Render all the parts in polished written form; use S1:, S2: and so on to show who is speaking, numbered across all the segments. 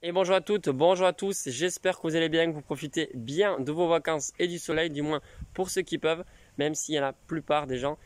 S1: Et bonjour à toutes, bonjour à tous, j'espère que vous allez bien, que vous profitez bien de vos vacances et du soleil, du moins pour ceux qui peuvent, même si la plupart des gens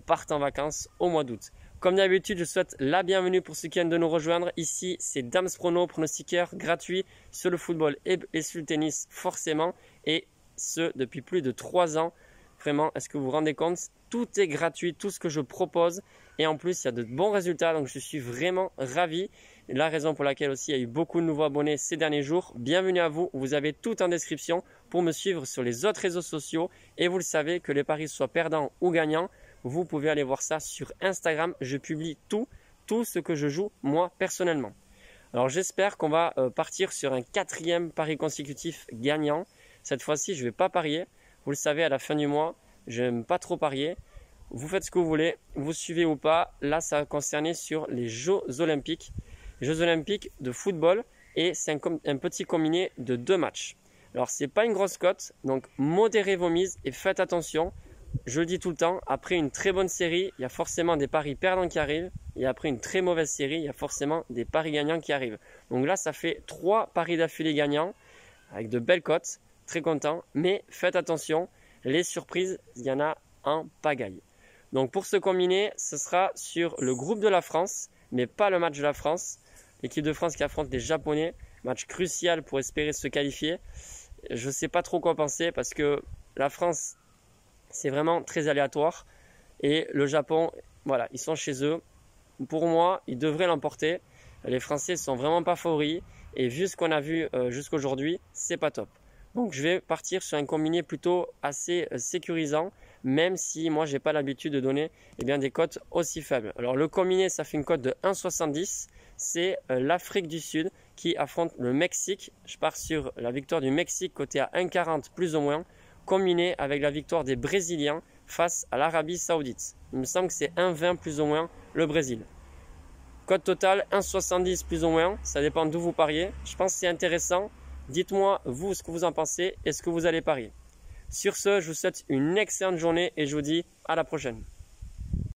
S1: partent en vacances au mois d'août. Comme d'habitude, je souhaite la bienvenue pour ceux qui viennent de nous rejoindre. Ici, c'est Dams Prono, pronostiqueur gratuit sur le football et sur le tennis forcément, et ce depuis plus de 3 ans. Vraiment, est-ce que vous vous rendez compte? Tout est gratuit, tout ce que je propose, et en plus, il y a de bons résultats, donc je suis vraiment ravi. La raison pour laquelle aussi il y a eu beaucoup de nouveaux abonnés ces derniers jours. Bienvenue à vous, vous avez tout en description pour me suivre sur les autres réseaux sociaux. Et vous le savez, que les paris soient perdants ou gagnants, vous pouvez aller voir ça sur Instagram. Je publie tout ce que je joue moi personnellement. Alors j'espère qu'on va partir sur un 4e pari consécutif gagnant. Cette fois-ci, je ne vais pas parier. Vous le savez, à la fin du mois, je n'aime pas trop parier. Vous faites ce que vous voulez, vous suivez ou pas. Là, ça va concerner sur les Jeux Olympiques. Jeux Olympiques de football, et c'est un petit combiné de 2 matchs. Alors c'est pas une grosse cote, donc modérez vos mises et faites attention. Je le dis tout le temps, après une très bonne série, il y a forcément des paris perdants qui arrivent, et après une très mauvaise série, il y a forcément des paris gagnants qui arrivent. Donc là, ça fait 3 paris d'affilée gagnants avec de belles cotes, très content, mais faites attention, les surprises, il y en a en pagaille. Donc pour ce combiné, ce sera sur le groupe de la France, mais pas le match de la France. L'équipe de France qui affronte les Japonais, match crucial pour espérer se qualifier. Je ne sais pas trop quoi penser parce que la France, c'est vraiment très aléatoire. Et le Japon, voilà, ils sont chez eux. Pour moi, ils devraient l'emporter. Les Français ne sont vraiment pas favoris. Et vu ce qu'on a vu jusqu'aujourd'hui, c'est pas top. Donc je vais partir sur un combiné plutôt assez sécurisant, même si moi j'ai pas l'habitude de donner des cotes aussi faibles. Alors le combiné, ça fait une cote de 1,70. C'est l'Afrique du Sud qui affronte le Mexique. Je pars sur la victoire du Mexique côté à 1,40 plus ou moins, combiné avec la victoire des Brésiliens face à l'Arabie Saoudite. Il me semble que c'est 1,20 plus ou moins le Brésil. Cote totale 1,70 plus ou moins, ça dépend d'où vous pariez. Je pense que c'est intéressant. Dites-moi vous ce que vous en pensez et ce que vous allez parier. Sur ce, je vous souhaite une excellente journée et je vous dis à la prochaine.